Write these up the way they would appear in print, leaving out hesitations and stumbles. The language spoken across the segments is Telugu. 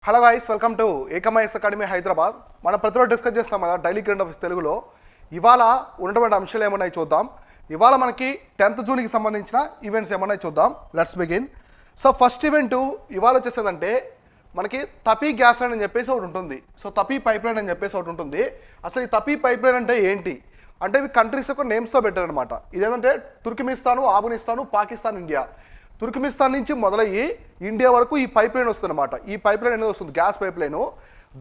హలో గైస్, వెల్కమ్ టు ఏకమైఎస్ అకాడమీ హైదరాబాద్. మనం ప్రతిరోజు డిస్కస్ చేస్తాం కదా డైలీ కరెంట్ అఫైర్స్ తెలుగులో. ఇవాళ ఉన్నటువంటి అంశాలు ఏమన్నాయి చూద్దాం. ఇవాళ మనకి 10th జూన్కి సంబంధించిన ఈవెంట్స్ ఏమన్నాయి చూద్దాం. Let's begin. So first event ఇవాళ వచ్చేసేదంటే మనకి తపీ గ్యాస్ లైన్ అని చెప్పేసి ఒకటి ఉంటుంది. సో తపీ పైప్ లైన్ అని చెప్పేసి ఒకటి ఉంటుంది. అసలు ఈ తపీ పైప్ లైన్ అంటే ఏంటి అంటే ఇవి కంట్రీస్ యొక్క నేమ్స్తో పెట్టారనమాట. ఇదేంటంటే తుర్కిమిస్తాను, ఆఫ్ఘనిస్తాను, పాకిస్తాన్, ఇండియా. తుర్కిమిస్తాన్ నుంచి మొదలయ్యి ఇండియా వరకు ఈ పైప్ లైన్ వస్తుందన్నమాట. ఈ పైప్ లైన్ అనేది వస్తుంది, గ్యాస్ పైప్ లైన్.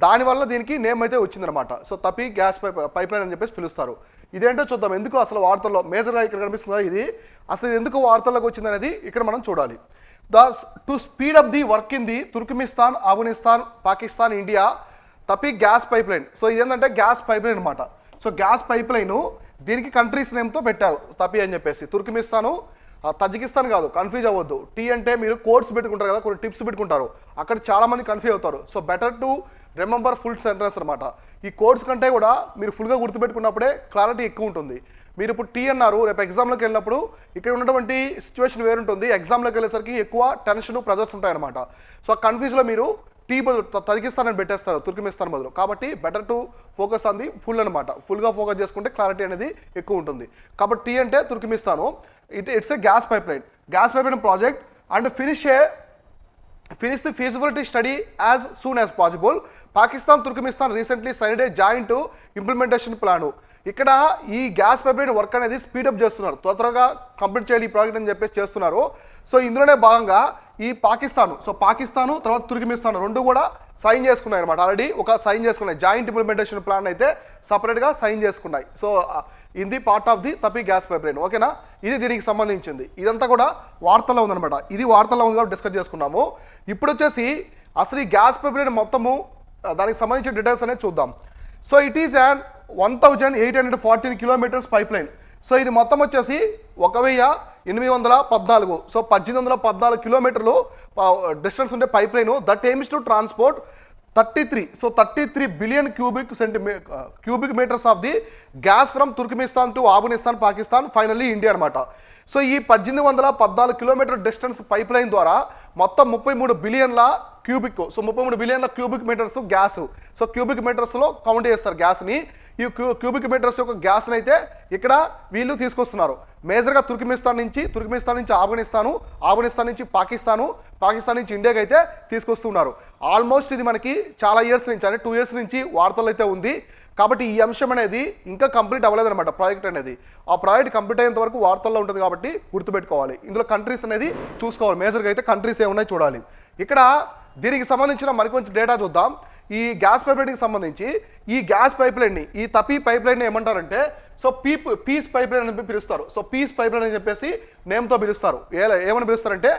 దానివల్ల దీనికి నేమ్ అయితే వచ్చిందనమాట. సో తపీ గ్యాస్ పైప్ లైన్ అని చెప్పేసి పిలుస్తారు. ఇదేంటో చూద్దాం. ఎందుకు అసలు వార్తల్లో మేజర్గా ఇక్కడ కనిపిస్తుందా ఇది, అసలు ఎందుకు వార్తల్లోకి వచ్చింది అనేది ఇక్కడ మనం చూడాలి. To speed up the work in the Turkmenistan, Afghanistan, Pakistan, India TAPI gas pipeline. So ఇదేంటంటే గ్యాస్ పైప్ లైన్ అనమాట. సో గ్యాస్ పైప్ లైన్ దీనికి కంట్రీస్ నేమ్తో పెట్టారు తపీ అని చెప్పేసి. తుర్కిమిస్తాను, తజికిస్తాన్ కాదు, కన్ఫ్యూజ్ అవ్వద్దు. టీ అంటే మీరు కోడ్స్ పెట్టుకుంటారు కదా, కొన్ని టిప్స్ పెట్టుకుంటారు, అక్కడ చాలామంది కన్ఫ్యూజ్ అవుతారు. So better to remember full sentence అనమాట. ఈ కోడ్స్ కంటే కూడా మీరు ఫుల్గా గుర్తుపెట్టుకున్నప్పుడే క్లారిటీ ఎక్కువ ఉంటుంది. మీరు ఇప్పుడు టీ అన్నారు, రేపు ఎగ్జామ్లోకి వెళ్ళినప్పుడు ఇక్కడ ఉన్నటువంటి సిచ్యువేషన్ వేరుంటుంది. ఎగ్జామ్లోకి వెళ్ళేసరికి ఎక్కువ టెన్షన్, ప్రెజర్స్ ఉంటాయన్నమాట. సో ఆ కన్ఫ్యూజ్లో మీరు టీ బదులు తజికిస్తాన్ అని పెట్టేస్తారు, తుర్కిమిస్తాన్ బదులు. కాబట్టి better to focus on the full అనమాట. ఫుల్గా ఫోకస్ చేసుకుంటే క్లారిటీ అనేది ఎక్కువ ఉంటుంది. కాబట్టి టీ అంటే Turkmenistan. It's a gas pipeline. Gas pipeline project and finish the feasibility study as soon as possible. Pakistan, Turkmenistan recently signed a joint implementation plan. ఇక్కడ ఈ గ్యాస్ పైప్ లైన్ వర్క్ అనేది స్పీడప్ చేస్తున్నారు, త్వరగా కంప్లీట్ చేయాలి ఈ ప్రాజెక్ట్ అని చెప్పేసి చేస్తున్నారు. సో ఇందులోనే భాగంగా ఈ పాకిస్తాను తర్వాత తుర్కిమిస్తాన్ రెండు కూడా సైన్ చేసుకున్నాయి అనమాట. ఆల్రెడీ ఒక సైన్ చేసుకున్నాయి, జాయింట్ ఇంప్లిమెంటేషన్ ప్లాన్ అయితే సపరేట్గా సైన్ చేసుకున్నాయి. So in the part of the TAPI gas pipe line. ఓకేనా, ఇది దీనికి సంబంధించింది. ఇదంతా కూడా వార్తల్లో ఉందన్నమాట. ఇది వార్తల్లో ఉంది కాబట్టి డిస్కస్ చేసుకున్నాము. ఇప్పుడు వచ్చేసి అసలు ఈ గ్యాస్ పైప్ లైన్ మొత్తము దానికి సంబంధించిన డీటెయిల్స్ అనేది చూద్దాం. So it is and 1814 kilometers pipeline. So ఇది మొత్తం వచ్చేసి 1814, సో 1814 కిలోమీటర్లు డిస్టెన్స్ ఉండే pipeline. That aims to transport 33 billion cubic meters of the gas from Turkmenistan to Afghanistan, Pakistan, finally India అనమాట. సో ఈ 1814 కిలోమీటర్ డిస్టెన్స్ పైప్ లైన్ ద్వారా మొత్తం 33 బిలియన్ల క్యూబిక్, సో 33 బిలియన్ల cubic meters gas. So cubic మీటర్స్లో కౌంట్ చేస్తారు గ్యాస్ని. ఈ క్యూబిక్ మీటర్స్ యొక్క గ్యాస్ని అయితే ఇక్కడ వీళ్ళు తీసుకొస్తున్నారు. మేజర్గా తుర్కిమిస్తాన్ నుంచి ఆఫ్ఘనిస్తాన్ నుంచి పాకిస్తాన్ నుంచి ఇండియాకి అయితే తీసుకొస్తున్నారు. ఆల్మోస్ట్ ఇది మనకి చాలా ఇయర్స్ నుంచి, అంటే 2 ఇయర్స్ నుంచి వార్తలు అయితే ఉంది. కాబట్టి ఈ అంశం అనేది ఇంకా కంప్లీట్ అవ్వలేదన్నమాట ప్రాజెక్ట్ అనేది. ఆ ప్రాజెక్ట్ కంప్లీట్ అయ్యేంత వరకు వార్తల్లో ఉంటుంది కాబట్టి గుర్తుపెట్టుకోవాలి. ఇందులో కంట్రీస్ అనేది చూసుకోవాలి. మేజర్గా అయితే కంట్రీస్ ఏమున్నాయి చూడాలి. ఇక్కడ దీనికి సంబంధించిన మరికొంచెం డేటా చూద్దాం. ఈ గ్యాస్ పైప్ లైన్కి సంబంధించి ఈ గ్యాస్ పైప్ లైన్ని, ఈ తపీ పైప్ లైన్ని ఏమంటారంటే సో పీస్ పైప్ లైన్ అని పిలుస్తారు. సో పీస్ పైప్ లైన్ అని చెప్పేసి నేమ్తో పిలుస్తారు. ఏమని పిలుస్తారంటే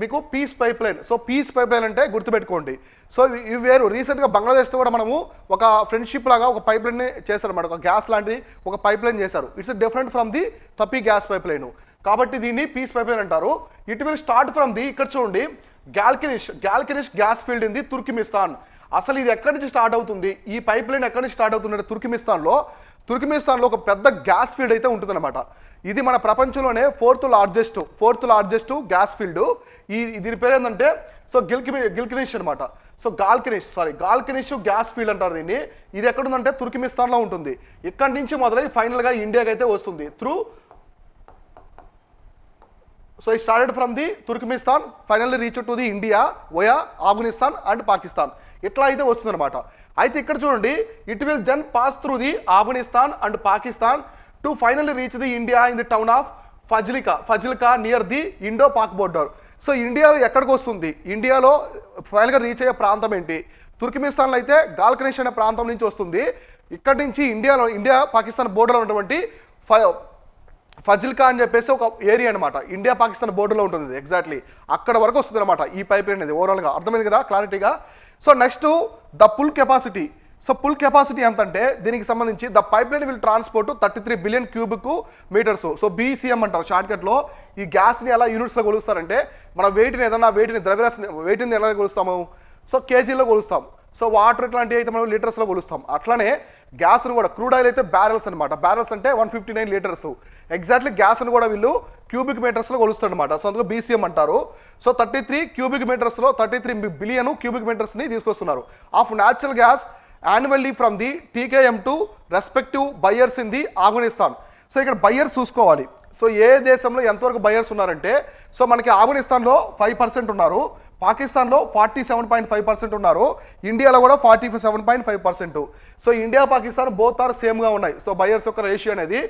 మీకు peace pipeline. So peace pipeline అంటే గుర్తుపెట్టుకోండి. సో ఇవి వేరు. రీసెంట్గా బంగ్లాదేశ్తో కూడా మనము ఒక ఫ్రెండ్షిప్ లాగా ఒక పైప్ లైన్ని చేశారన్నమాట. ఒక గ్యాస్ లాంటిది ఒక పైప్ లైన్ చేశారు. It's different from the TAPI gas pipeline. కాబట్టి దీన్ని పీస్ పైప్ లైన్ అంటారు. It will start from the, ఇక్కడ చూడండి, Galkynysh gas field in the Turkmenistan. అసలు ఇది ఎక్కడి నుంచి స్టార్ట్ అవుతుంది, ఈ పైప్ లైన్ ఎక్కడి నుంచి స్టార్ట్ అవుతుంది అంటే తుర్కిమిస్తాన్లో ఒక పెద్ద గ్యాస్ ఫీల్డ్ అయితే ఉంటుందన్నమాట. ఇది మన ప్రపంచంలోనే ఫోర్త్ లార్జెస్ట్ గ్యాస్ ఫీల్డ్. దీని పేరు ఏంటంటే సో గిల్కినిష్ అనమాట. సో గాల్కినిష్ గ్యాస్ ఫీల్డ్ అంటారు దీన్ని. ఇది ఎక్కడుందంటే తుర్కిమిస్తాన్లో ఉంటుంది. ఇక్కడి నుంచి మొదలై ఫైనల్గా ఇండియాకి అయితే వస్తుంది through. So it started from the Turkmenistan, finally reached to the India via Afghanistan and Pakistan. ఇట్లా అయితే వస్తుందన్నమాట. అయితే ఇక్కడ చూడండి, it will then pass through the Afghanistan and Pakistan to finally reach the India in the town of Fazilka near the Indo Pak border. So ఇండియాలో ఎక్కడికి వస్తుంది, ఇండియాలో ఫైనల్గా రీచ్ అయ్యే ప్రాంతం ఏంటి, తుర్కిమిస్తాన్లో అయితే గాల్కినిష్ అనే ప్రాంతం నుంచి వస్తుంది. ఇక్కడి నుంచి ఇండియా పాకిస్తాన్ బోర్డర్లో ఉన్నటువంటి ఫజిల్కా అని చెప్పేసి ఒక ఏరియా అనమాట. ఇండియా పాకిస్తాన్ బోర్డర్లో ఉంటుంది. ఎగ్జాక్ట్లీ అక్కడ వరకు వస్తుంది అనమాట ఈ పైప్ లైన్ అనేది. ఓవరాల్గా అర్థమైంది కదా క్లారిటీగా. So next the full capacity. So full capacity ఎంత అంటే దీనికి సంబంధించి the pipeline will transport 33 billion cubic metres. So BCM అంటారు షార్ట్కట్లో. ఈ గ్యాస్ని ఎలా యూనిట్స్లో కొలుస్తారంటే మన వెయిట్ని ఎలా కొలుస్తాము, సో కేజీలో కొలుస్తాము. సో వాటర్ ఇట్లాంటివి అయితే మనం లీటర్స్లో కొలుస్తాం. అట్లానే గ్యాస్ను కూడా క్రూడ్ ఆయిల్ అయితే బ్యారెల్స్ అనమాట. బ్యారెల్స్ అంటే 159 లీటర్స్. ఎగ్జాక్ట్లీ గ్యాస్ను కూడా వీళ్ళు క్యూబిక్ మీటర్స్లో కొలుస్తారు అనమాట. సో అందులో BCM అంటారు. సో 33 క్యూబిక్ మీటర్స్లో 33 బిలియన్ క్యూబిక్ మీటర్స్ని తీసుకొస్తున్నారు of natural gas annually from the TKM to respective buyers in the Afghanistan. So ఇక్కడ బయర్స్ చూసుకోవాలి. సో ఏ దేశంలో ఎంతవరకు బయర్స్ ఉన్నారంటే, సో మనకి ఆఫ్ఘనిస్తాన్లో 5% ఉన్నారు, పాకిస్తాన్లో 47.5% ఉన్నారు, ఇండియాలో కూడా 47.5%. So India Pakistan both are సేమ్గా ఉన్నాయి. సో బయర్స్ యొక్క రేషియో అనేది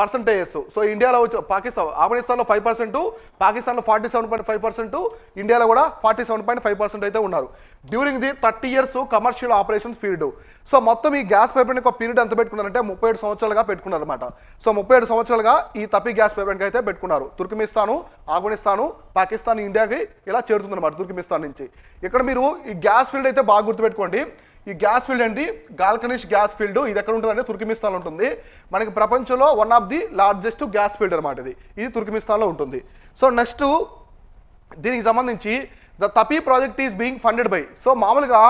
పర్సంటేజెస్. సో ఇండియాలో ఆఫ్ఘనిస్తాన్లో 5%, పాకిస్తాన్లో 47.5%, ఇండియాలో కూడా 47.5% అయితే ఉన్నారు. During the 30 years commercial operations period. So మొత్తం ఈ గ్యాస్ పైప్లైన్ యొక్క పీరియడ్ ఎంత పెట్టుకున్నారంటే 37 సంవత్సరాలుగా పెట్టుకున్నారు అనమాట. సో 37 సంవత్సరాలుగా ఈ తపి గ్యాస్ పైప్లైన్కి అయితే పెట్టుకున్నారు. తుర్కమిస్తాను, ఆఫ్ఘనిస్తాను, పాకిస్తాన్, ఇండియాకి ఇలా చేరుతుందన్నమాట తుర్కమిస్తాన్ నుంచి. ఇక్కడ మీరు ఈ గ్యాస్ ఫీల్డ్ అయితే బాగా గుర్తుపెట్టుకోండి. ఈ గ్యాస్ ఫీల్డ్ ఏంటి, గాల్కనిష్ గ్యాస్ ఫీల్డ్. ఇది ఎక్కడ ఉంటుందంటే తుర్కమిస్తాన్లో ఉంటుంది. మనకి ప్రపంచంలో one of the largest gas field అనమాట. ఇది తుర్కమిస్తాన్లో ఉంటుంది. సో నెక్స్ట్ దీనికి సంబంధించి the TAPI project is being funded by. So మామూలుగా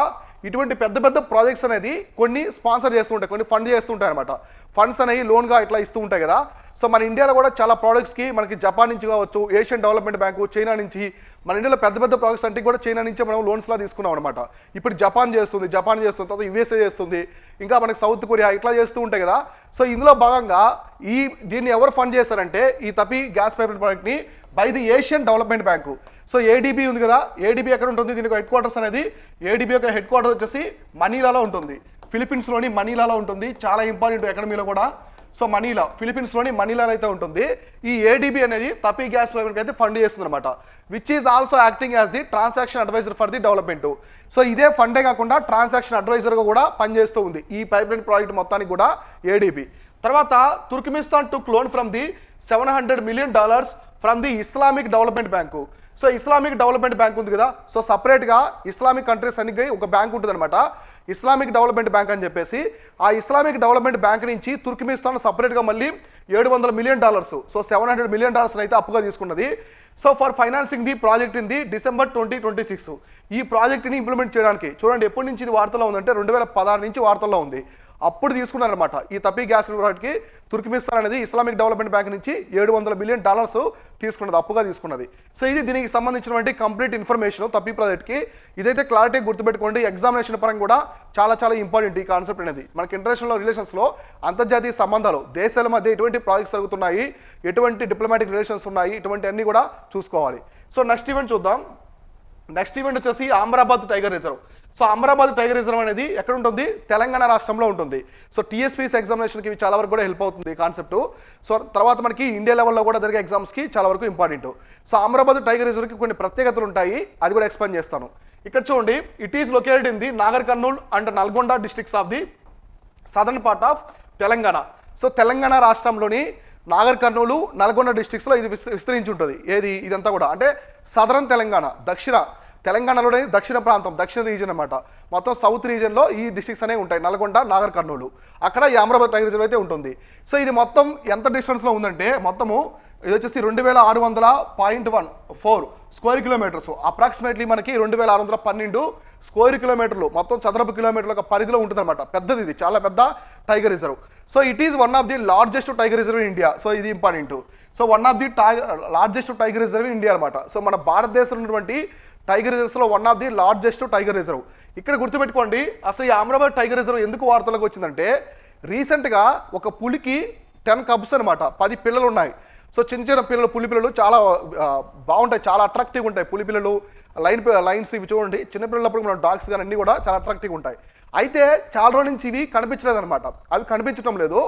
ఇటువంటి పెద్ద పెద్ద ప్రాజెక్ట్స్ అనేది కొన్ని స్పాన్సర్ చేస్తూ ఉంటాయి, కొన్ని ఫండ్ చేస్తూ ఉంటాయి అనమాట. ఫండ్స్ అనేవి లోన్గా ఇట్లా ఇస్తూ ఉంటాయి కదా. సో మన ఇండియాలో కూడా చాలా ప్రాజెక్ట్స్కి మనకి జపాన్ నుంచి కావచ్చు, ఏషియన్ డెవలప్మెంట్ బ్యాంకు, చైనా నుంచి, మన ఇండియాలో పెద్ద పెద్ద ప్రాజెక్ట్స్ అంటే కూడా చైనా నుంచే మనం లోన్స్లా తీసుకున్నాం అనమాట. ఇప్పుడు జపాన్ చేస్తుంది, తర్వాత USA చేస్తుంది, ఇంకా మనకి సౌత్ కొరియా ఇట్లా చేస్తూ ఉంటాయి కదా. సో ఇందులో భాగంగా దీన్ని ఎవరు ఫండ్ చేశారంటే ఈ తపి గ్యాస్ పైప్లైన్ ప్రాజెక్ట్ని by the Asian development bank. So ADB ఉంది కదా, ADB ఎక్కడ ఉంటుంది, దీనికి హెడ్ క్వార్టర్స్ అనేది, ADB యొక్క హెడ్ క్వార్టర్స్ వచ్చేసి మనీలాలో ఉంటుంది, ఫిలిప్పీన్స్లోని మనీలాలో ఉంటుంది. చాలా ఇంపార్టెంట్ ఎకనమీలో కూడా. సో మనీలా, ఫిలిప్పీన్స్లోని మనీలాలో అయితే ఉంటుంది. ఈ ADB అనేది తపి గ్యాస్ పైప్లైన్కి అయితే ఫండ్ చేస్తుంది అనమాట. Which is also acting as the transaction advisor for the development. So ఇదే ఫండే కాకుండా ట్రాన్సాక్షన్ అడ్వైజర్గా కూడా పనిచేస్తూ ఉంది ఈ పైప్లైన్ ప్రాజెక్ట్ మొత్తానికి కూడా ADB. తర్వాత తుర్కమిస్తాన్ టుక్ loan from the $700 million from the Islamic development bank. So Islamic development bank ఉంది కదా. సో సపరేట్గా ఇస్లామిక్ కంట్రీస్ అన్ని ఒక బ్యాంక్ ఉంటుంది అనమాట, ఇస్లామిక్ డెవలప్మెంట్ బ్యాంక్ అని చెప్పేసి. ఆ ఇస్లామిక్ డెవలప్మెంట్ బ్యాంక్ నుంచి తుర్కమిస్తాన్ సపరేట్గా మళ్ళీ $700 million, సో $700 million అయితే అప్పుగా తీసుకున్నది. So for financing the project in the December 2026. ఈ ప్రాజెక్ట్ని ఇంప్లిమెంట్ చేయడానికి చూడండి ఎప్పటి నుంచి ఇది వార్తల్లో ఉందంటే 2016 నుంచి వార్తల్లో ఉంది. అప్పుడు తీసుకున్నారనమాట ఈ తపి గ్యాస్ ప్రాజెక్ట్కి. తుర్కమిస్తాన్ అనేది ఇస్లామిక్ డెవలప్మెంట్ బ్యాంక్ నుంచి $700 million తీసుకున్నది, అప్పుగా తీసుకున్నది. సో ఇది దీనికి సంబంధించినటువంటి కంప్లీట్ ఇన్ఫర్మేషన్ తపి ప్రాజెక్ట్కి. ఇదైతే క్లారిటీ గుర్తుపెట్టుకోండి. ఎగ్జామినేషన్ పరంగా కూడా చాలా చాలా ఇంపార్టెంట్ ఈ కాన్సెప్ట్ అనేది. మనకి ఇంటర్నేషనల్ రిలేషన్స్లో అంతర్జాతీయ సంబంధాలు, దేశాల మధ్య ఎటువంటి ప్రాజెక్ట్స్ జరుగుతున్నాయి, ఎటువంటి డిప్లొమాటిక్ రిలేషన్స్ ఉన్నాయి, ఇటువంటి అన్ని కూడా చూసుకోవాలి. సో నెక్స్ట్ ఈవెంట్ చూద్దాం. నెక్స్ట్ ఈవెంట్ వచ్చేసి Amrabad tiger reserve. So Amrabad tiger reserve అనేది ఎక్కడ ఉంటుంది, తెలంగాణ రాష్ట్రంలో ఉంటుంది. సో TSPS ఎగ్జామినేషన్కి చాలా వరకు కూడా హెల్ప్ అవుతుంది ఈ కాన్సెప్ట్. సో తర్వాత మనకి ఇండియా లెవెల్లో కూడా జరిగే ఎగ్జామ్స్కి చాలా వరకు ఇంపార్టెంట్. సో అమరాబాద్ టైగర్ రిజర్వ్కి కొన్ని ప్రత్యేకతలు ఉంటాయి, అది కూడా ఎక్స్ప్లెయిన్ చేస్తాను. ఇక్కడ చూడండి, it is located in the Nagar Kurnool and Nalgonda districts of the southern part of Telangana. So Telangana రాష్ట్రంలోని నాగర్ కర్నూలు, నల్గొండ డిస్ట్రిక్ట్స్లో ఇది విస్తరించి ఉంటుంది. ఇదంతా కూడా అంటే సదరన్ తెలంగాణ, దక్షిణ తెలంగాణలోని దక్షిణ ప్రాంతం, దక్షిణ రీజన్ అనమాట. మొత్తం సౌత్ రీజన్లో ఈ డిస్ట్రిక్ట్స్ అనేవి ఉంటాయి, నల్గొండ, నాగర్ కర్నూలు. అక్కడ ఈ అమరాబాద్ టైగర్ రిజర్వ్ అయితే ఉంటుంది. సో ఇది మొత్తం ఎంత డిస్టెన్స్లో ఉందంటే మొత్తము ఇది వచ్చేసి 2600.14 స్క్వేర్ కిలోమీటర్స్. అప్రాక్సిమేట్లీ మనకి 2612 స్క్వేర్ కిలోమీటర్లు మొత్తం చదరపు కిలోమీటర్ల ఒక పరిధిలో ఉంటుంది అనమాట. పెద్దది, ఇది చాలా పెద్ద tiger reserve. So it is one of the largest tiger reserve in India. So ఇది important. So one of the largest tiger reserve in India అనమాట. సో మన భారతదేశంలో ఉన్నటువంటి టైగర్ రిజర్వ్స్లో one of the largest tiger reserve. ఇక్కడ గుర్తుపెట్టుకోండి, అసలు ఈ అమరాబాద్ టైగర్ రిజర్వ్ ఎందుకు వార్తలకు వచ్చిందంటే రీసెంట్గా ఒక పులికి 10 cubs అనమాట, 10 పిల్లలు ఉన్నాయి. సో చిన్న చిన్న పిల్లలు, పులి పిల్లలు చాలా బాగుంటాయి, చాలా అట్రాక్టివ్గా ఉంటాయి. పులి పిల్లలు లైన్స్ ఇవి చూడండి, చిన్నపిల్లలప్పుడు మన డాగ్స్ కానీ అన్నీ కూడా చాలా అట్రాక్టివ్గా ఉంటాయి. అయితే చాలా రోజుల నుంచి ఇవి కనిపించలేదు అనమాట. అవి కనిపించడం లేదు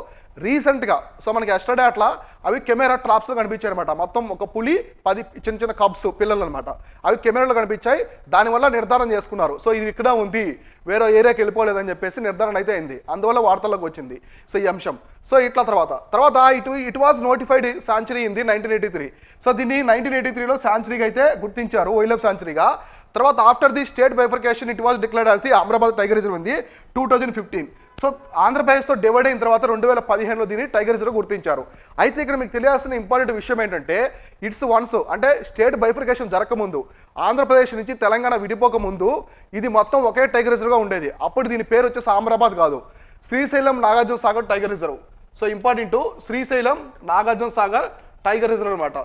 రీసెంట్గా. సో మనకి ఎస్టర్డే అట్లా అవి కెమెరా ట్రాప్స్లో కనిపించాయి అనమాట. మొత్తం ఒక పులి 10 చిన్న చిన్న కబ్స్ పిల్లలు అనమాట, అవి కెమెరాలో కనిపించాయి. దానివల్ల నిర్ధారణ చేసుకున్నారు, సో ఇది ఇక్కడ ఉంది, వేరే ఏరియాకి వెళ్ళిపోలేదని చెప్పేసి నిర్ధారణ అయితే అయింది. అందువల్ల వార్తల్లోకి వచ్చింది సో ఈ అంశం. సో ఇట్లా తర్వాత it was notified sanctuary in the 1983. So దీన్ని 1983లో శాంచురీగా అయితే గుర్తించారు, వైల్డ్ లైఫ్ శాంచురీగా. తర్వాత after the state bifurcation it was declared as the Amrabad tiger reserve ఉంది 2015. సో ఆంధ్రప్రదేశ్తో డివైడ్ అయిన తర్వాత 2015లో దీన్ని టైగర్ రిజర్వ్ గుర్తించారు. అయితే ఇక్కడ మీకు తెలియాల్సిన ఇంపార్టెంట్ విషయం ఏంటంటే ఇట్స్ వన్స్ అంటే స్టేట్ బైఫర్కేషన్ జరగకముందు ఆంధ్రప్రదేశ్ నుంచి తెలంగాణ విడిపోక ముందు ఇది మొత్తం ఒకే టైగర్ రిజర్వ్గా ఉండేది. అప్పుడు దీని పేరు వచ్చేసి అమరాబాద్ కాదు, Srisailam Nagarjuna Sagar tiger reserve. So important, Srisailam Nagarjuna Sagar tiger reserve అనమాట.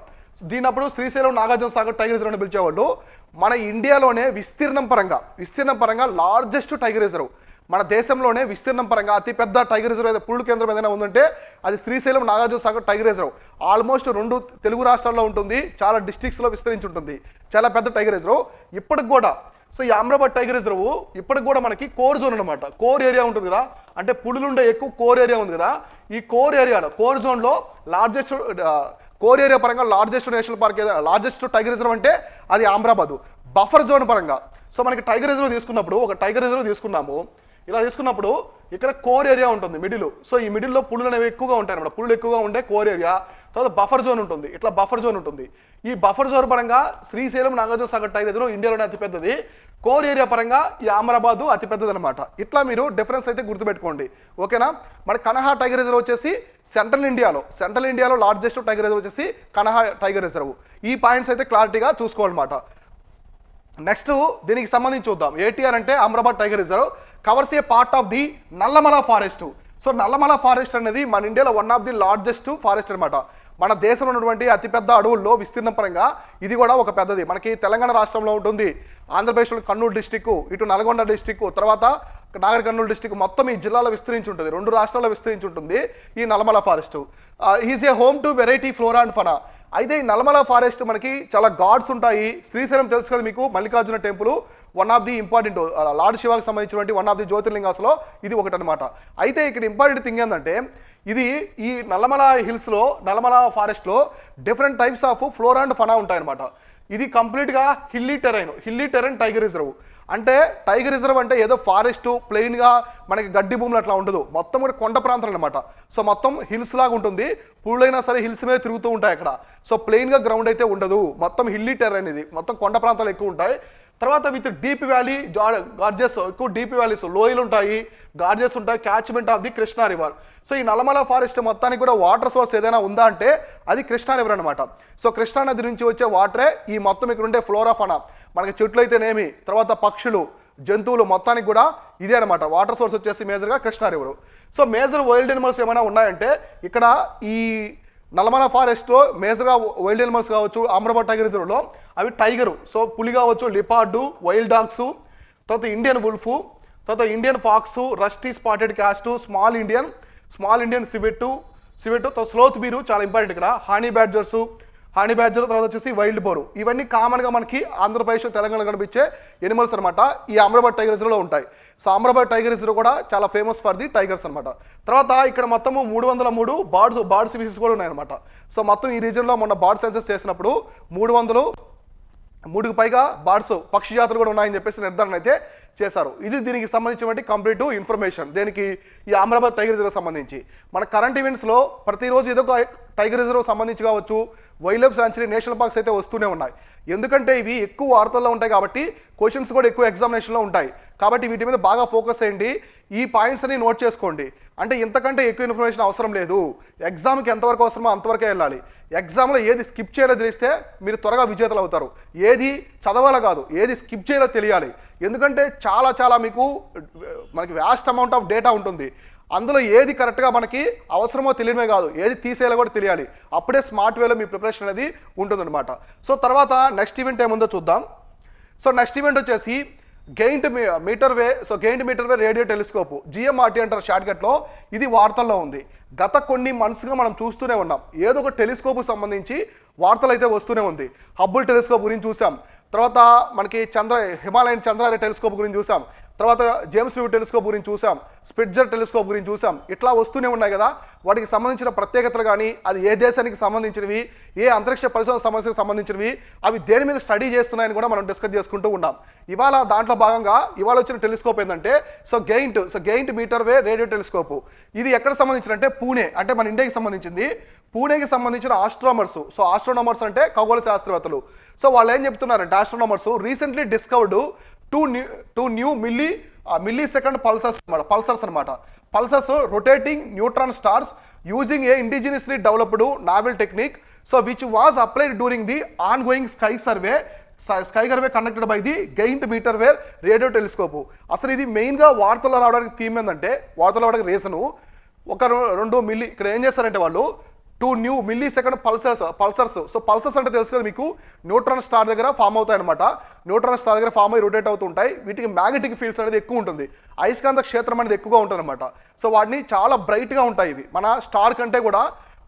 దీని అప్పుడు శ్రీశైలం నాగార్జున సాగర్ టైగర్ రిజర్వ్ అని పిలిచేవాళ్ళు. మన ఇండియాలోనే విస్తీర్ణం పరంగా లార్జెస్ట్ టైగర్ రిజర్వ్, మన దేశంలోనే విస్తీర్ణం పరంగా అతిపెద్ద టైగర్ రిజర్వ్ అయితే పులుల కేంద్రం ఏదైనా ఉందంటే అది Srisailam Nagarjuna Sagar tiger reserve. Almost 2 Telugu రాష్ట్రాల్లో ఉంటుంది, చాలా డిస్ట్రిక్ట్స్లో విస్తరించి ఉంటుంది, చాలా పెద్ద టైగర్ రిజర్వ్ ఇప్పటికి కూడా. సో ఈ అమరాబాద్ టైగర్ రిజర్వ్ ఇప్పటికి కూడా మనకి కోర్ జోన్ అనమాట. కోర్ ఏరియా ఉంటుంది కదా, అంటే పులులుండే ఎక్కువ కోర్ ఏరియా ఉంది కదా, ఈ కోర్ ఏరియాలో కోర్ జోన్లో కోర్ ఏరియా పరంగా largest national park largest tiger reserve అంటే అది అమరాబాద్. బఫర్ జోన్ పరంగా సో మనకి టైగర్ రిజర్వ్ తీసుకున్నప్పుడు ఒక టైగర్ రిజర్వ్ తీసుకున్నాము, ఇలా తీసుకున్నప్పుడు ఇక్కడ కోర్ ఏరియా ఉంటుంది మిడిల్. సో ఈ మిడిల్లో పులులు అనేవి ఎక్కువగా ఉంటాయి అనమాట, పులులు ఎక్కువగా ఉండే కోర్ ఏరియా. తర్వాత బఫర్ జోన్ ఉంటుంది, ఇట్లా బఫర్ జోన్ ఉంటుంది. ఈ బఫర్ జోన్ పరంగా శ్రీశైలం నాగార్జున సాగర్ టైగర్ రిజర్వ్ ఇండియాలోనే అతిపెద్దది, కోర్ ఏరియా పరంగా ఈ అమరాబాద్ అతిపెద్దది అనమాట. ఇట్లా మీరు డిఫరెన్స్ అయితే గుర్తుపెట్టుకోండి, ఓకేనా. మన కనహా టైగర్ రిజర్వ్ వచ్చేసి సెంట్రల్ ఇండియాలో లార్జెస్ట్ టైగర్ రిజర్వ్ వచ్చేసి కనహా టైగర్ రిజర్వ్. ఈ పాయింట్స్ అయితే క్లారిటీగా చూసుకోవాలన్నమాట. నెక్స్ట్ దీనికి సంబంధించి చూద్దాం. ఏటీఆర్ అంటే Amrabad tiger reserve covers a part of the Nallamala forest. So Nallamala forest అనేది మన ఇండియాలో one of the largest forest అనమాట. మన దేశంలో ఉన్నటువంటి అతిపెద్ద అడవుల్లో విస్తీర్ణం పరంగా ఇది కూడా ఒక పెద్దది. మనకి తెలంగాణ రాష్ట్రంలో ఉంటుంది, ఆంధ్రప్రదేశ్లో కర్నూలు డిస్టిక్, ఇటు నల్గొండ డిస్టిక్, తర్వాత నాగర్ కర్నూలు డిస్టిక్, మొత్తం ఈ జిల్లాలో విస్తరించి ఉంటుంది, 2 రాష్ట్రాల్లో విస్తరించి ఉంటుంది ఈ Nallamala forest. Is a home to variety flora and fauna. అయితే ఈ నల్లమల ఫారెస్ట్ మనకి చాలా గాడ్స్ ఉంటాయి. శ్రీశైలం తెలుసు కదా మీకు, Mallikarjuna temple one of the important lord శివాకి సంబంధించినటువంటి వన్ ఆఫ్ ది జ్యోతిర్లింగాస్లో ఇది ఒకటి అనమాట. అయితే ఇక్కడ ఇంపార్టెంట్ థింగ్ ఏంటంటే ఇది ఈ నల్లమల హిల్స్లో నల్లమల ఫారెస్ట్లో different types of flora and fauna ఉంటాయన్నమాట. ఇది కంప్లీట్గా హిల్లీ టెరైన్ టైగర్ రిజర్వ్. అంటే టైగర్ రిజర్వ్ అంటే ఏదో ఫారెస్ట్ ప్లెయిన్గా మనకి గడ్డి భూములు అట్లా ఉండదు, మొత్తం కూడా కొండ ప్రాంతాలు అనమాట. సో మొత్తం హిల్స్ లాగా ఉంటుంది, పుళ్ళైనా సరే హిల్స్ మీద తిరుగుతూ ఉంటాయి అక్కడ. సో ప్లెయిన్గా గ్రౌండ్ అయితే ఉండదు, మొత్తం హిల్లీ టెరైన్, ఇది మొత్తం కొండ ప్రాంతాలు ఎక్కువ ఉంటాయి. తర్వాత విత్ డీప్ వ్యాలీ గార్జెస్, ఎక్కువ డీప్ వ్యాలీస్, లోయలు ఉంటాయి, గార్జెస్ ఉంటాయి, catchment of the Krishna river. So ఈ నల్లమల ఫారెస్ట్ మొత్తానికి కూడా వాటర్ సోర్స్ ఏదైనా ఉందా అంటే అది కృష్ణా రివర్ అనమాట. సో కృష్ణా నది నుంచి వచ్చే వాటరే ఈ మొత్తం ఇక్కడ ఉండే ఫ్లోరా ఫనా, మనకి చెట్లు అయితేనేమి, తర్వాత పక్షులు, జంతువులు, మొత్తానికి కూడా ఇదే అనమాట. వాటర్ సోర్స్ వచ్చేసి మేజర్గా Krishna river. So major wild animals ఏమైనా ఉన్నాయంటే ఇక్కడ ఈ నల్లమల ఫారెస్ట్లో మేజర్గా వైల్డ్ యానిమల్స్ కావచ్చు అమరాబాద్ టైగర్ రిజర్వ్లో అవి టైగరు, సో పులి కావచ్చు, లిపార్డు, వైల్డ్ డాగ్స్, తర్వాత ఇండియన్ వుల్ఫ్, తర్వాత Indian fox, rusty spotted cat, small Indian civet, తర్వాత స్లోత్ బీరు చాలా ఇంపార్టెంట్ ఇక్కడ, హనీ బ్యాడ్జర్, తర్వాత వచ్చేసి వైల్డ్ బోరు. ఇవన్నీ కామన్గా మనకి ఆంధ్రప్రదేశ్, తెలంగాణ కనిపించే ఎనిమల్స్ అనమాట, ఈ అమరాబాద్ టైగర్ రిజర్వ్లో ఉంటాయి. సో అమరాబాద్ టైగర్ రిజర్వ్ కూడా చాలా ఫేమస్ ఫర్ ది టైగర్స్ అనమాట. తర్వాత ఇక్కడ మొత్తము 303 బర్డ్ స్పీసీస్ కూడా ఉన్నాయన్నమాట. సో మొత్తం ఈ రీజన్లో మొన్న బర్డ్ సెన్సస్ చేసినప్పుడు 303కు పైగా బర్డ్స్, పక్షి జాతులు కూడా ఉన్నాయని చెప్పేసి నిర్ధారణ అయితే చేశారు. ఇది దీనికి సంబంధించినటువంటి కంప్లీట్ ఇన్ఫర్మేషన్, దేనికి ఈ అమరాబాద్ టైగర్ రిజర్వ్ సంబంధించి. మన కరెంట్ ఈవెంట్స్లో ప్రతిరోజు ఏదో ఒక టైగర్ రిజర్వ్ సంబంధించి కావచ్చు, wild life sanctuary, national parks అయితే వస్తూనే ఉన్నాయి. ఎందుకంటే ఇవి ఎక్కువ వార్తల్లో ఉంటాయి కాబట్టి క్వశ్చన్స్ కూడా ఎక్కువ ఎగ్జామినేషన్లో ఉంటాయి. కాబట్టి వీటి మీద బాగా ఫోకస్ చేయండి, ఈ పాయింట్స్ అన్ని నోట్ చేసుకోండి. అంటే ఇంతకంటే ఎక్కువ ఇన్ఫర్మేషన్ అవసరం లేదు, ఎగ్జామ్కి ఎంతవరకు అవసరమో అంతవరకే వెళ్ళాలి. ఎగ్జామ్లో ఏది స్కిప్ చేయాలో తెలిస్తే మీరు త్వరగా విజేతలు అవుతారు. ఏది చదవాలో కాదు, ఏది స్కిప్ చేయాలో తెలియాలి. ఎందుకంటే చాలా మనకి వ్యాస్ట్ అమౌంట్ ఆఫ్ డేటా ఉంటుంది, అందులో ఏది కరెక్ట్గా మనకి అవసరమో తెలియడమే కాదు, ఏది తీసేయాలో కూడా తెలియాలి. అప్పుడే స్మార్ట్ వేలో మీ ప్రిపరేషన్ అనేది ఉంటుందన్నమాట. సో తర్వాత నెక్స్ట్ ఈవెంట్ ఏముందో చూద్దాం. సో నెక్స్ట్ ఈవెంట్ వచ్చేసి గెయింట్ మీటర్ వే రేడియో టెలిస్కోప్, GMRT అంటారు షార్ట్కట్లో. ఇది వార్తల్లో ఉంది. గత కొన్ని మంత్స్గా మనం చూస్తూనే ఉన్నాం, ఏదో ఒక టెలిస్కోప్ సంబంధించి వార్తలు అయితే వస్తూనే ఉంది. హబ్బుల్ టెలిస్కోప్ గురించి చూసాం, తర్వాత మనకి హిమాలయన్ చంద్రారే టెలిస్కోప్ గురించి చూసాం, తర్వాత జేమ్స్ వెబ్ టెలిస్కోప్ గురించి చూసాం, స్పిట్జర్ టెలిస్కోప్ గురించి చూసాం. ఇట్లా వస్తూనే ఉన్నాయి కదా. వాటికి సంబంధించిన ప్రత్యేకతలు కానీ, అది ఏ దేశానికి సంబంధించినవి, ఏ అంతరిక్ష పరిశోధన సమస్యకు సంబంధించినవి, అవి దేని మీద స్టడీ చేస్తున్నాయని కూడా మనం డిస్కస్ చేసుకుంటూ ఉన్నాం. ఇవాళ దాంట్లో భాగంగా ఇవాళ వచ్చిన టెలిస్కోప్ ఏంటంటే గెయింట్ మీటర్ వే రేడియో టెలిస్కోప్. ఇది ఎక్కడ సంబంధించినంటే పూణే, అంటే మన ఇండియాకి సంబంధించింది. పూణేకి సంబంధించిన ఆస్ట్రోనమర్స్. సో ఆస్ట్రోనమర్స్ అంటే ఖగోళ శాస్త్రవేత్తలు. సో వాళ్ళు ఏం చెప్తున్నారంటే astronomers recently discovered two new millisecond pulsars అనమాట. Pulsars rotating neutron stars using a indigenously developed novel technique. So which was applied during the ongoing sky survey conducted by the giant meter wave radio telescope. అసలు ఇది మెయిన్గా వార్తల్లో రావడానికి థీమ్ ఏంటంటే, వార్తల్లో రావడానికి రీజను ఒక 2 మిల్లీ, ఇక్కడ ఏం చేస్తారంటే వాళ్ళు 2 new millisecond pulsars. So pulsars అంటే తెలుసు కదా మీకు, న్యూట్రాన్ స్టార్ దగ్గర ఫామ్ అవుతాయి అనమాట. న్యూట్రాన్ స్టార్ దగ్గర ఫామ్ అయ్యి రొటేట్ అవుతుంటాయి. వీటికి మ్యాగ్నెటిక్ ఫీల్డ్స్ అనేది ఎక్కువ ఉంటుంది, అయస్కాంత క్షేత్రం అనేది ఎక్కువగా ఉంటుంది అనమాట. సో వాటిని చాలా బ్రైట్గా ఉంటాయి ఇవి. మన స్టార్ కంటే కూడా,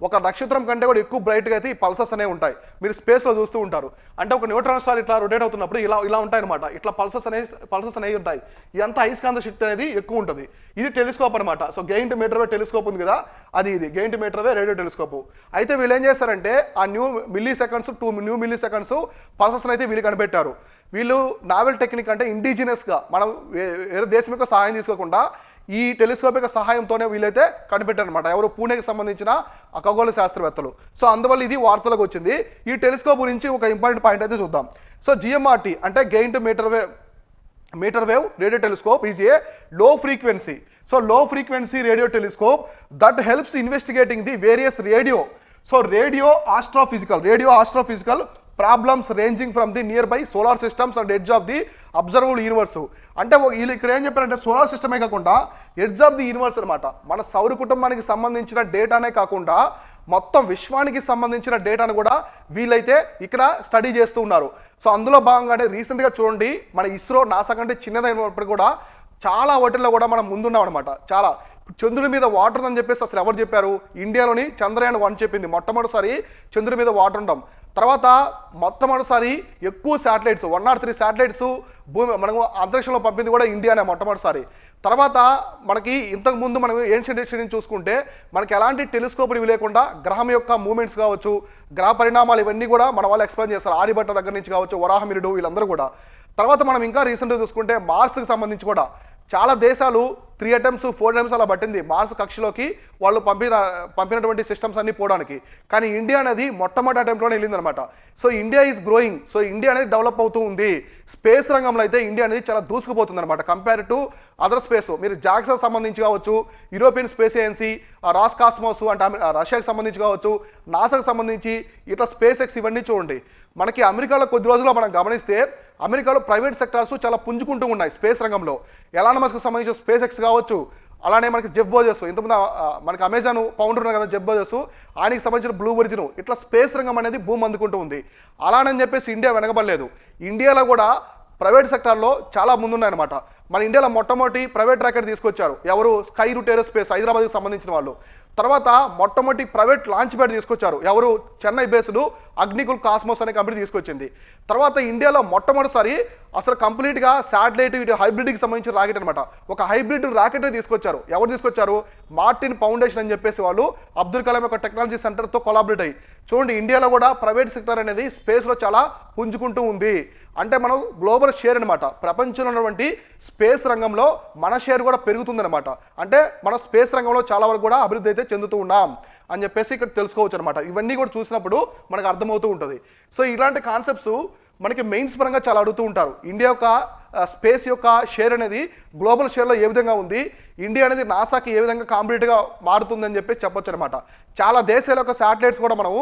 ఒక నక్షత్రం కంటే కూడా ఎక్కువ బ్రైట్గా అయితే ఈ పల్సర్స్ అనేవి ఉంటాయి. మీరు స్పేస్లో చూస్తూ ఉంటారు. అంటే ఒక న్యూట్రాన్ స్టార్ ఇట్లా రొటేట్ అవుతున్నప్పుడు ఇలా ఉంటాయి అనమాట. ఇట్లా పల్సర్స్ అనేవి ఉంటాయి. ఇదంతా అయస్కాంత శక్తి అనేది ఎక్కువ ఉంటుంది. ఇది టెలిస్కోప్ అనమాట. సో గెయింట్ మీటర్ వే టెలిస్కోప్ ఉంది కదా, ఇది గెయింట్ మీటర్ వే రేడియో టెలిస్కోప్. అయితే వీళ్ళు ఏం చేస్తారంటే ఆ 2 న్యూ మిల్లీ సెకండ్స్ పల్సర్స్ అయితే వీళ్ళు కనిపెట్టారు. వీళ్ళు నావెల్ టెక్నిక్ అంటే ఇండిజినస్గా, మనం వేరే దేశం యొక్క సహాయం తీసుకోకుండా ఈ టెలిస్కోప్ యొక్క సహాయంతోనే వీళ్ళైతే కనిపెట్టారు అనమాట. ఎవరు? పూణేకి సంబంధించిన ఖగోళ శాస్త్రవేత్తలు. సో అందువల్ల ఇది వార్తలకు వచ్చింది. ఈ టెలిస్కోప్ గురించి ఒక ఇంపార్టెంట్ పాయింట్ అయితే చూద్దాం. సో జిఎంఆర్టీ అంటే giant meter wave radio telescope is a low frequency radio telescope that helps investigating the various radio astrophysical problems ranging from the nearby solar systems and edge of the observed universe. అంటే వీళ్ళు ఇక్కడ ఏం చెప్పారంటే సోలార్ సిస్టమే కాకుండా ఎడ్జ్ ఆఫ్ ది యూనివర్స్ అనమాట. మన సౌర కుటుంబానికి సంబంధించిన డేటానే కాకుండా మొత్తం విశ్వానికి సంబంధించిన డేటాను కూడా వీళ్ళైతే ఇక్కడ స్టడీ చేస్తూ ఉన్నారు. సో అందులో భాగంగానే రీసెంట్గా చూడండి, మన ఇస్రో నాసా కంటే చిన్నదైనప్పటికీ కూడా చాలా వాటిల్లో కూడా మనం ముందున్నాం అనమాట. చాలా చంద్రుడి మీద వాటర్ ఉందని చెప్పేసి అసలు ఎవరు చెప్పారు? ఇండియాలోని చంద్రయాన్ 1 చెప్పింది. మొట్టమొదటిసారి చంద్రుడి మీద వాటర్ ఉండడం. తర్వాత మొట్టమొదటిసారి ఎక్కువ శాటిలైట్స్ 103 శాటిలైట్స్ మనము అంతరిక్షంలో పంపింది కూడా ఇండియానే మొట్టమొదటిసారి. తర్వాత మనకి ఇంతకుముందు మనం ఏన్షియంట్ హిస్టరీని చూసుకుంటే మనకి ఎలాంటి టెలిస్కోప్లు ఇవి లేకుండా గ్రహం యొక్క మూమెంట్స్ కావచ్చు, గ్రహ పరిణామాలు ఇవన్నీ కూడా మన వాళ్ళు ఎక్స్ప్లెయిన్ చేస్తారు. ఆర్యభట్ట దగ్గర నుంచి కావచ్చు, వరాహమిరుడు, వీళ్ళందరూ కూడా. తర్వాత మనం ఇంకా రీసెంట్గా చూసుకుంటే మార్స్కి సంబంధించి కూడా చాలా దేశాలు 3 attempts 4 attempts అలా పట్టింది మార్స్ కక్షలోకి వాళ్ళు పంపినటువంటి సిస్టమ్స్ అన్ని పోవడానికి. కానీ ఇండియా అనేది మొట్టమొదటి అటెంప్ట్లోనే వెళ్ళిందనమాట. So India is growing. So India అనేది డెవలప్ అవుతూ ఉంది. స్పేస్ రంగంలో అయితే ఇండియా అనేది చాలా దూసుకుపోతుంది అనమాట కంపేర్ టు అదర్ స్పేస్. మీరు జాక్సాకు సంబంధించి కావచ్చు, European Space Agency, Roscosmos అంటే రష్యాకి సంబంధించి కావచ్చు, నాసాకు సంబంధించి ఇట్లా స్పేస్ ఎక్స్ ఇవన్నీ చూడండి. మనకి అమెరికాలో కొద్ది రోజుల్లో మనం గమనిస్తే అమెరికాలో ప్రైవేట్ సెక్టార్స్ చాలా పుంజుకుంటూ ఉన్నాయి స్పేస్ రంగంలో. ఎలాన్ మస్క్ సంబంధించిన స్పేస్ ఎక్స్ కావచ్చు, అలానే మనకి జెఫ్ బెజోస్, ఇంతకుముందు మనకి అమెజాన్ ఫౌండర్ ఉన్నారు కదా జెఫ్ బెజోస్, ఆయనకి సంబంధించిన బ్లూ ఒరిజిన్, ఇట్లా స్పేస్ రంగం అనేది భూమి అందుకుంటూ ఉంది. అలానని చెప్పేసి ఇండియా వెనకబడలేదు. ఇండియాలో కూడా ప్రైవేట్ సెక్టార్లో చాలా ముందున్నాయన్నమాట. మన ఇండియాలో మొట్టమొదటి ప్రైవేట్ రాకెట్ తీసుకొచ్చారు ఎవరు? స్కై రూట్ ఏరోస్పేస్, హైదరాబాద్కి సంబంధించిన వాళ్ళు. తర్వాత మొట్టమొదటి ప్రైవేట్ లాంచ్ ప్యాడ్ తీసుకొచ్చారు ఎవరు? చెన్నై బేస్డ్ అగ్నికుల్ కాస్మోస్ అనే కంపెనీ తీసుకొచ్చింది. తర్వాత ఇండియాలో మొట్టమొదటిసారి అసలు కంప్లీట్గా శాటిలైట్ హైబ్రిడ్కి సంబంధించిన రాకెట్ అనమాట. ఒక హైబ్రిడ్ రాకెట్ తీసుకొచ్చారు. ఎవరు తీసుకొచ్చారు? మార్టిన్ ఫౌండేషన్ అని చెప్పేసి వాళ్ళు అబ్దుల్ కలాం యొక్క టెక్నాలజీ సెంటర్తో కొలాబరేట్ అయ్యి. చూడండి ఇండియాలో కూడా ప్రైవేట్ సెక్టర్ అనేది స్పేస్లో చాలా పుంజుకుంటూ ఉంది. అంటే మనం గ్లోబల్ షేర్ అనమాట. ప్రపంచంలో ఉన్నటువంటి స్పేస్ రంగంలో మన షేర్ కూడా పెరుగుతుందన్నమాట. అంటే మన స్పేస్ రంగంలో చాలా వరకు కూడా అభివృద్ధి అయితే చెందుతూ ఉన్నాం అని చెప్పేసి ఇక్కడ తెలుసుకోవచ్చు అనమాట. ఇవన్నీ కూడా చూసినప్పుడు మనకు అర్థమవుతూ ఉంటుంది. సో ఇలాంటి కాన్సెప్ట్స్ మనకి మెయిన్స్ పరంగా చాలా అడుగుతూ ఉంటారు. ఇండియా యొక్క స్పేస్ యొక్క షేర్ అనేది గ్లోబల్ షేర్లో ఏ విధంగా ఉంది, ఇండియా అనేది నాసాకి ఏ విధంగా కాంపిటేటివ్గా మారుతుందని చెప్పేసి చెప్పొచ్చు అనమాట. చాలా దేశాల యొక్క శాటిలైట్స్ కూడా మనము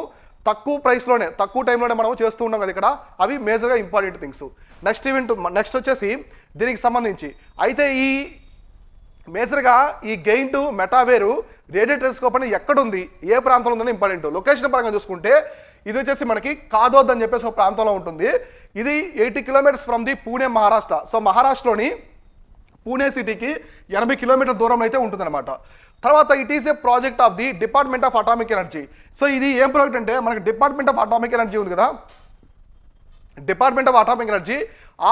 తక్కువ ప్రైస్లోనే తక్కువ టైంలోనే మనం చేస్తూ ఉన్నాం కదా ఇక్కడ. అవి మేజర్గా ఇంపార్టెంట్ థింగ్స్. నెక్స్ట్ వచ్చేసి దీనికి సంబంధించి అయితే ఈ మేజర్గా ఈ గెయింట్ మెటావేరు రేడియో టెలిస్కోప్ అనేది ఎక్కడుంది, ఏ ప్రాంతంలో ఉందని ఇంపార్టెంట్. లొకేషన్ పరంగా చూసుకుంటే ఇది వచ్చేసి మనకి కాదోద్ అని చెప్పేసి ఒక ప్రాంతంలో ఉంటుంది. ఇది 80 kilometers from the Pune, Maharashtra. So మహారాష్ట్రలోని పూణే సిటీకి 80 kilometers దూరంలో అయితే ఉంటుందన్నమాట. తర్వాత it is a project of the department of atomic energy. So ఇది ఏం ప్రాజెక్ట్ అంటే మనకి డిపార్ట్మెంట్ ఆఫ్ అటామిక్ ఎనర్జీ ఉంది కదా, department of atomic energy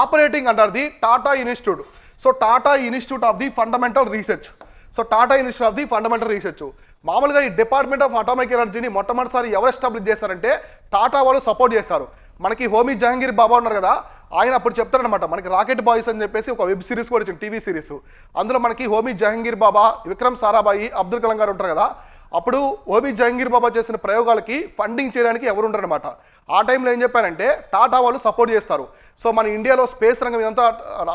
operating under the Tata institute. So Tata institute of the fundamental research. So Tata institute of the fundamental research. మామూలుగా ఈ డిపార్ట్మెంట్ ఆఫ్ అటామిక్ ఎనర్జీని మొట్టమొదటిసారి ఎవరు ఎస్టాబ్లిష్ చేశారంటే టాటా వాళ్ళు సపోర్ట్ చేశారు. మనకి హోమీ జహంగీర్ బాబా ఉన్నారు కదా, ఆయన అప్పుడు చెప్తారనమాట మనకి రాకెట్ బాయ్స్ అని చెప్పేసి ఒక వెబ్ సిరీస్ కూడా వచ్చింది, టీవీ సిరీస్. అందులో మనకి హోమీ జహంగీర్ బాబా, విక్రమ్ సారాభాయి, అబ్దుల్ కలాం గారు ఉంటారు కదా. అప్పుడు హోమీ జహంగీర్ బాబా చేసిన ప్రయోగాలకి ఫండింగ్ చేయడానికి ఎవరు ఉండరనమాట. ఆ టైంలో ఏం చెప్పారంటే టాటా వాళ్ళు సపోర్ట్ చేస్తారు. సో మన ఇండియాలో స్పేస్ రంగం ఇదంతా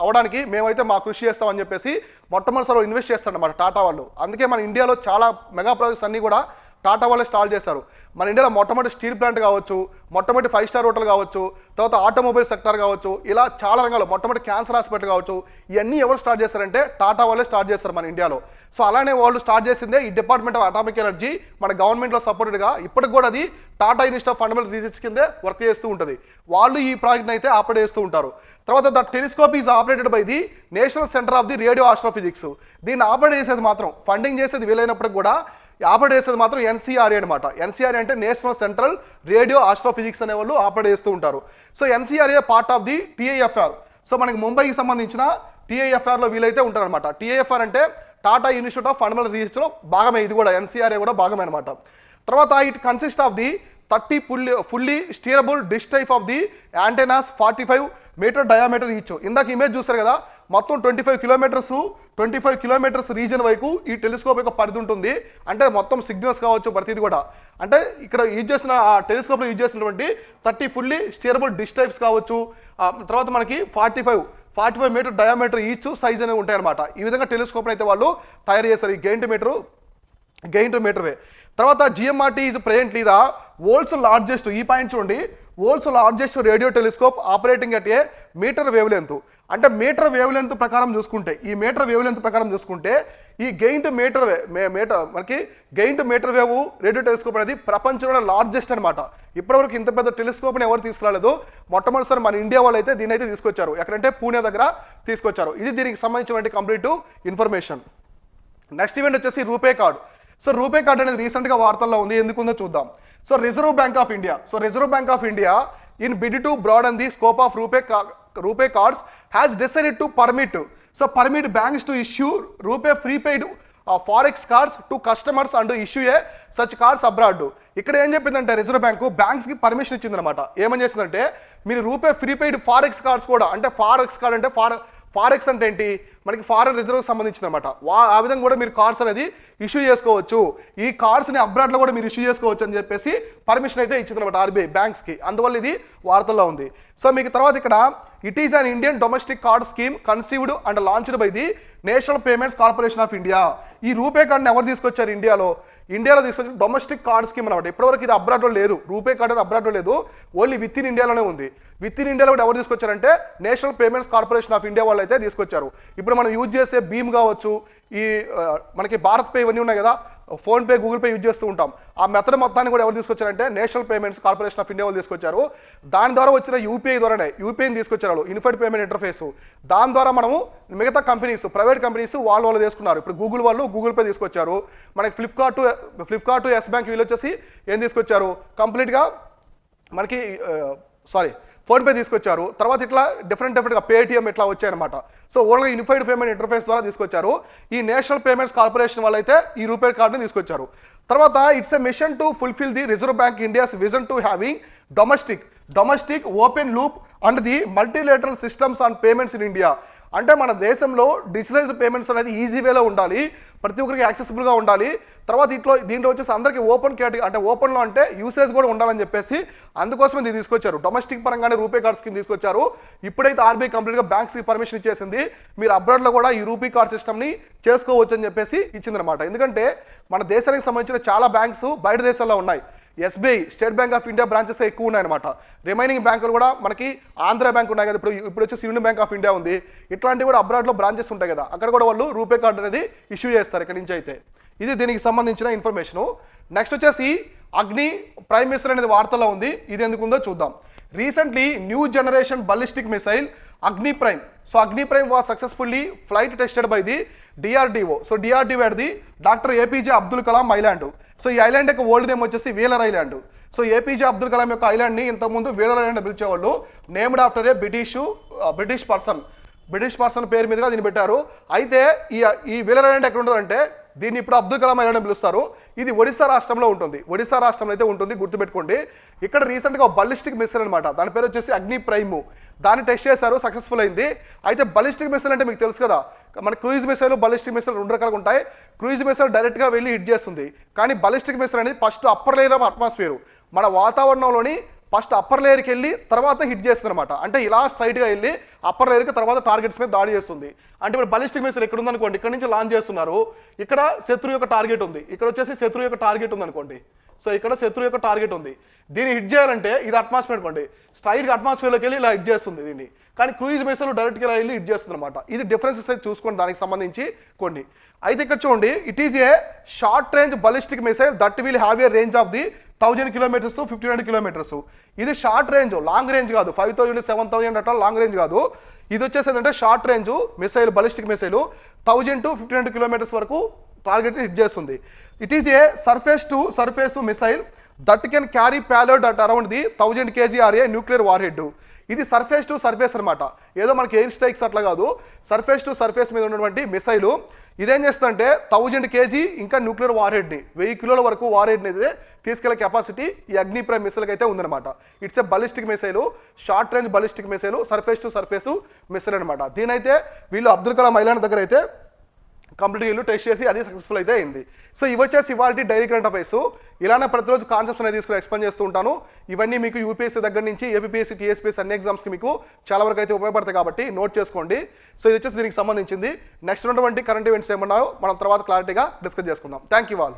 అవడానికి మేమైతే మా కృషి చేస్తామని చెప్పేసి మొట్టమొదటిసారి ఇన్వెస్ట్ చేస్తారన్నమాట టాటా వాళ్ళు. అందుకే మన ఇండియాలో చాలా మెగా ప్రాజెక్ట్స్ అన్నీ కూడా టాటా వాళ్ళే స్టార్ట్ చేశారు. మన ఇండియాలో మొట్టమొదటి స్టీల్ ప్లాంట్ కావచ్చు, మొట్టమొదటి 5 స్టార్ హోటల్ కావచ్చు, తర్వాత ఆటోమొబైల్ సెక్టర్ కావచ్చు, ఇలా చాలా రంగాలు, మొట్టమొదటి క్యాన్సర్ హాస్పిటల్ కావచ్చు, ఇవన్నీ ఎవరు స్టార్ట్ చేస్తారంటే టాటా వాళ్ళే స్టార్ట్ చేస్తారు మన ఇండియాలో. సో అలానే వాళ్ళు స్టార్ట్ చేసిందే ఈ డిపార్ట్మెంట్ ఆఫ్ అటామిక్ ఎనర్జీ మన గవర్నమెంట్లో సపోర్టెడ్గా ఇప్పటికి కూడా అది Tata institute of fundamental research కిందే వర్క్ చేస్తూ ఉంటుంది. వాళ్ళు ఈ ప్రాజెక్ట్ని అయితే ఆపరేట్ చేస్తూ ఉంటారు. తర్వాత the telescope is operated by the national centre of the radio astrophysics. దీన్ని ఆపరేట్ చేసేది మాత్రం, ఫండింగ్ చేసేది వీలైనప్పటికి కూడా ఆపరేట్ చేసేది మాత్రం ఎన్సీఆర్ఏ అనమాట. ఎన్సీఆర్ఏ అంటే నేషనల్ సెంట్రల్ రేడియో ఆస్ట్రోఫిజిక్స్ అనే వాళ్ళు ఆపరేట్ చేస్తూ ఉంటారు. So NCRA part of the TIFR. So మనకి ముంబైకి సంబంధించిన టీఐఎఫ్ఆర్లో వీలైతే ఉంటారనమాట. టీఐఎఫ్ఆర్ అంటే టాటా ఇన్స్టిట్యూట్ ఆఫ్ ఫండమెంటల్ రీసెర్చ్లో భాగమే, ఇది కూడా ఎన్సీఆర్ఏ కూడా భాగమే అనమాట. తర్వాత it consist of the 30 fully steerable dish type of the antennas 45 meter diameter each. ఇందాక ఇమేజ్ చూస్తారు కదా, మొత్తం 25 కిలోమీటర్స్ రీజన్ వరకు ఈ టెలిస్కోప్ యొక్క పరిధి ఉంటుంది. అంటే మొత్తం సిగ్నల్స్ కావచ్చు ప్రతిది కూడా. అంటే ఇక్కడ యూజ్ చేసిన ఆ టెలిస్కోప్లో యూజ్ చేసినటువంటి 30 fully steerable dish types కావచ్చు. తర్వాత మనకి 45 మీటర్ డయామీటర్ ఈచ్ సైజ్ అనేవి ఉంటాయి అనమాట. ఈ విధంగా టెలిస్కోప్ని అయితే వాళ్ళు తయారు చేస్తారు, ఈ గెయిన్ టు మీటర్ వే. తర్వాత GMRT is presently the world's largest, ఈ పాయింట్ చూడండి, world's largest radio telescope operating at a meter wavelength. అంటే మీటర్ వేవ్ లెంత్ ప్రకారం చూసుకుంటే, ఈ మీటర్ వేవ్ లెంత్ ప్రకారం చూసుకుంటే ఈ giant meter wave radio telescope అనేది ప్రపంచంలో లార్జెస్ట్ అనమాట. ఇప్పటివరకు ఇంత పెద్ద టెలిస్కోప్ని ఎవరు తీసుకురాలేదు. మొట్టమొదటిసారి మన ఇండియా వాళ్ళు అయితే దీని అయితే తీసుకొచ్చారు. ఎక్కడంటే పూణే దగ్గర తీసుకొచ్చారు. ఇది దీనికి సంబంధించిన కంప్లీట్ ఇన్ఫర్మేషన్. నెక్స్ట్ ఈవెంట్ వచ్చేసి RuPay card. So RuPay card అనేది రీసెంట్గా వార్తల్లో ఉంది, ఎందుకుందో చూద్దాం. So Reserve Bank of India in bid to broaden the scope of RuPay cards has decided to permit banks to issue RuPay prepaid forex cards to customers and issue a such cards abroad. ఇక్కడ ఏం చెప్పిందంటే రిజర్వ్ బ్యాంకు బ్యాంక్స్కి పర్మిషన్ ఇచ్చిందనమాట. ఏమని చేసిందంటే మీరు రూపే ప్రీపెయిడ్ ఫారెక్స్ కార్డ్స్ కూడా, అంటే ఫారెక్స్ కార్డ్ అంటే ఫారెక్స్ అంటే ఏంటి, మనకి ఫారెన్ రిజర్వ్ సంబంధించింది అనమాట. ఆ విధంగా కూడా మీరు కార్డ్స్ అనేది ఇష్యూ చేసుకోవచ్చు. ఈ కార్డ్స్ని అబ్రాడ్లో కూడా మీరు ఇష్యూ చేసుకోవచ్చు అని చెప్పేసి పర్మిషన్ అయితే ఇచ్చిందనమాట ఆర్బీఐ బ్యాంక్స్కి. అందువల్ల ఇది వార్తల్లో ఉంది. సో మీకు తర్వాత ఇక్కడ it is an Indian domestic card scheme conceived and launched by the national payments corporation of India. ఈ రూపే కార్డ్ని ఎవరు తీసుకొచ్చారు ఇండియాలో తీసుకొచ్చిన డొమెస్టిక్ కార్డ్ స్కీమ్ అనమాట. ఇప్పటివరకు ఇది అబ్రాడ్లో లేదు, రూపే కార్డ్ అనేది అబ్రాడ్లో లేదు, ఓన్లీ విత్ ఇన్ ఇండియాలోనే ఉంది. విత్ ఇన్ ఇండియాలో కూడా ఎవరు తీసుకొచ్చారంటే national payments corporation of India వాళ్ళు అయితే తీసుకొచ్చారు. ఇప్పుడు మనం యూజ్ చేసే భీమ్ కావచ్చు, ఈ మనకి భారత్ పే ఇవన్నీ ఉన్నాయి కదా, ఫోన్పే, గూగుల్ పే యూజ్ చేస్తూ ఉంటాం. ఆ మెథడ్ మొత్తాన్ని కూడా ఎవరు తీసుకొచ్చారంటే national payments corporation of India వాళ్ళు తీసుకొచ్చారు. దాని ద్వారా వచ్చిన యూపీఐని తీసుకొచ్చారు, యూనిఫైడ్ పేమెంట్ ఇంటర్ఫేస్. దాని ద్వారా మనము మిగతా కంపెనీస్, ప్రైవేట్ కంపెనీస్ వాళ్ళు తీసుకున్నారు. ఇప్పుడు గూగుల్ వాళ్ళు గూగుల్ పే తీసుకొచ్చారు. మనకి ఫ్లిప్కార్ట్ ఎస్ బ్యాంక్ వీళ్ళు వచ్చేసి ఏం తీసుకొచ్చారు, కంప్లీట్గా మనకి ఫోన్పే తీసుకొచ్చారు. తర్వాత ఇట్లా డిఫరెంట్గా పేటిఎం ఇట్లా వచ్చాయన్నమాట. సో ఓన్గా యూనిఫైడ్ పేమెంట్ ఇంటర్ఫేస్ ద్వారా తీసుకొచ్చారు. ఈ నేషనల్ పేమెంట్స్ కార్పొరేషన్ వాళ్ళు అయితే ఈ రూపే కార్డుని తీసుకొచ్చారు. తర్వాత it's a mission to fulfil the Reserve Bank India's vision to having domestic open loop and the multilateral systems on payments in India. అంటే మన దేశంలో డిజిటలైజ్డ్ పేమెంట్స్ అనేది ఈజీ వేలో ఉండాలి, ప్రతి ఒక్కరికి యాక్సెసిబుల్గా ఉండాలి. తర్వాత దీంట్లో వచ్చేసి అందరికీ ఓపెన్ కేటగిరీ, అంటే ఓపెన్లో అంటే యూసేజ్ కూడా ఉండాలని చెప్పేసి అందుకోసమే దీన్ని తీసుకొచ్చారు. డొమెస్టిక్ పరంగానే రూపే కార్డ్ స్కీమ్ తీసుకొచ్చారు. ఇప్పుడైతే ఆర్బీఐ కంప్లీట్గా బ్యాంక్స్కి పర్మిషన్ ఇచ్చేసింది, మీరు అబ్రాడ్లో కూడా ఈ రూపే కార్డ్ సిస్టమ్ని చేసుకోవచ్చు అని చెప్పేసి ఇచ్చిందనమాట. ఎందుకంటే మన దేశానికి సంబంధించిన చాలా బ్యాంక్స్ బయట దేశాల్లో ఉన్నాయి. SBI, state bank of India branches ఎక్కువ ఉన్నాయన్నమాట. రిమైనింగ్ బ్యాంకులు కూడా మనకి ఆంధ్ర బ్యాంక్ ఉన్నాయి కదా, ఇప్పుడు వచ్చేసి యూనియన్ బ్యాంక్ ఆఫ్ ఇండియా ఉంది. ఇట్లాంటివి కూడా అబ్రాడ్లో బ్రాంచెస్ ఉంటాయి కదా, అక్కడ కూడా వాళ్ళు రూపే కార్డు అనేది ఇష్యూ చేస్తారు ఇక్కడి నుంచి అయితే. ఇది దీనికి సంబంధించిన ఇన్ఫర్మేషను. నెక్స్ట్ వచ్చేసి అగ్ని ప్రైమ్ మినిస్టర్ అనేది వార్తల్లో ఉంది, ఇది ఎందుకు ఉందో చూద్దాం. Recently new generation ballistic missile Agni Prime. So Agni Prime was successfully flight tested by the DRDO. So DRDO at the Dr. APJ Abdul Kalam Island. So ఈ ఐలాండ్ యొక్క ఓల్డ్ నేమ్ వచ్చేసి వేలర్ ఐలాండ్. సో ఏపీజే అబ్దుల్ కలాం యొక్క ఐలాండ్ని ఇంతకుముందు వేలర్ ఐలాండ్ పిలిచేవాళ్ళు, named after a British person. British person పేరు మీదుగా దీన్ని పెట్టారు. అయితే ఈ వీలర్ ఐలాండ్ ఎక్కడ ఉంటుందంటే దీన్ని ఇప్పుడు అబ్దుల్ కలాం ఐలాండ్ అని పిలుస్తారు. ఇది ఒడిశా రాష్ట్రంలో ఉంటుంది. ఒడిశా రాష్ట్రంలో అయితే ఉంటుంది, గుర్తుపెట్టుకోండి. ఇక్కడ రీసెంట్గా బలిస్టిక్ మిసైల్ అనమాట, దాని పేరు వచ్చేసి అగ్ని ప్రైమ్. దాన్ని టెస్ట్ చేశారు, సక్సెస్ఫుల్ అయింది. అయితే బలిస్టిక్ మిసైల్ అంటే మీకు తెలుసు కదా, మన క్రూయిజ్ మిసైల్ బలిస్టిక్ మిసైల్ 2 రకాలుగా ఉంటాయి. క్రూయిజ్ మిసైల్ డైరెక్ట్గా వెళ్ళి హిట్ చేస్తుంది, కానీ బలిస్టిక్ మిసైల్ అనేది first upper layer of atmosphere, మన వాతావరణంలోని ఫస్ట్ అప్పర్ లేయర్కి వెళ్ళి తర్వాత హిట్ చేస్తుంది అనమాట. అంటే ఇలా స్ట్రైట్గా వెళ్ళి అప్పర్ లేయర్కి తర్వాత టార్గెట్స్ మీద దాడి చేస్తుంది. అంటే ఇప్పుడు బలిస్టిక్ మిసైల్ ఇక్కడ ఉందనుకోండి, ఇక్కడ నుంచి లాంచ్ చేస్తున్నారు, ఇక్కడ శత్రు యొక్క టార్గెట్ ఉంది, ఇక్కడ వచ్చేసి శత్రు యొక్క టార్గెట్ ఉంది అనుకోండి. సో ఇక్కడ శత్రు యొక్క టార్గెట్ ఉంది, దీన్ని హిట్ చేయాలంటే ఇది అట్మాస్ఫియర్ అనుకోండి, స్ట్రైట్గా అట్మాస్ఫియర్లోకి వెళ్ళి ఇలా హిట్ చేస్తుంది దీన్ని. కానీ క్రూయిజ్ మిసైల్ డైరెక్ట్గా ఇలా వెళ్ళి హిట్ చేస్తుంది అనమాట. ఇది డిఫరెన్సెస్ అయితే చూసుకోండి దానికి సంబంధించి కొన్ని. అయితే ఇక్కడ చూడండి, it is A short range ballistic missile that will have a range of the 1000 kilometers to 1500 kilometers. ఇది షార్ట్ రేంజ్, లాంగ్ రేంజ్ కాదు. 5000 7000 అట్లా లాంగ్ రేంజ్ కాదు. ఇది వచ్చేసి ఏంటంటే short range missile, ballistic missile 1000 to 1500 kilometers వరకు టార్గెట్ హిట్ చేస్తుంది. It is a surface to surface missile that can carry payload at around the 1000 kg or a nuclear warhead. ఇది సర్ఫేస్ టు సర్ఫేస్ అనమాట, ఏదో మనకి ఎయిర్ స్ట్రైక్స్ అట్లా కాదు. సర్ఫేస్ టు సర్ఫేస్ మీద ఉన్నటువంటి మిసైలు ఇదేం చేస్తుందంటే 1000 kg ఇంకా న్యూక్లియర్ వార్ హెడ్ని 1000 కిలోల వరకు వార్ హెడ్ని అయితే తీసుకెళ్లే కెపాసిటీ ఈ అగ్ని ప్రైమ్ మిసైల్కి అయితే ఉందన్నమాట. It's a ballistic missile, short range ballistic missile, surface to surface missile అనమాట. దీనైతే వీళ్ళు అబ్దుల్ కలాం ఐలాండ్ దగ్గర అయితే కంప్లీట్గా వీళ్ళు టెస్ట్ చేసి అది సక్సెస్ఫుల్ అయితే అయింది. సో ఇవి వచ్చేసి ఇవాళ డైలీ కరెంట్ అఫైర్స్. ఇలానే ప్రతిరోజు కాన్సెప్ట్స్ అనేది తీసుకుని ఎక్స్ప్లెయిన్ చేస్తూ ఉంటాను. ఇవన్నీ మీకు యూపీఎస్సీ దగ్గర నుంచి ఏపీఎస్సీ, టీఎస్పీఎస్సీ అన్ని ఎగ్జామ్స్కి మీకు చాలా వరకు అయితే ఉపయోగపడతాయి కాబట్టి నోట్ చేసుకోండి. సో ఇది వచ్చేసి దీనికి సంబంధించింది. నెక్స్ట్ ఉన్నటువంటి కరెంట్ ఈవెంట్స్ ఏమన్నాయో మనం తర్వాత క్లారిటీగా డిస్కస్ చేసుకుందాం. Thank you all.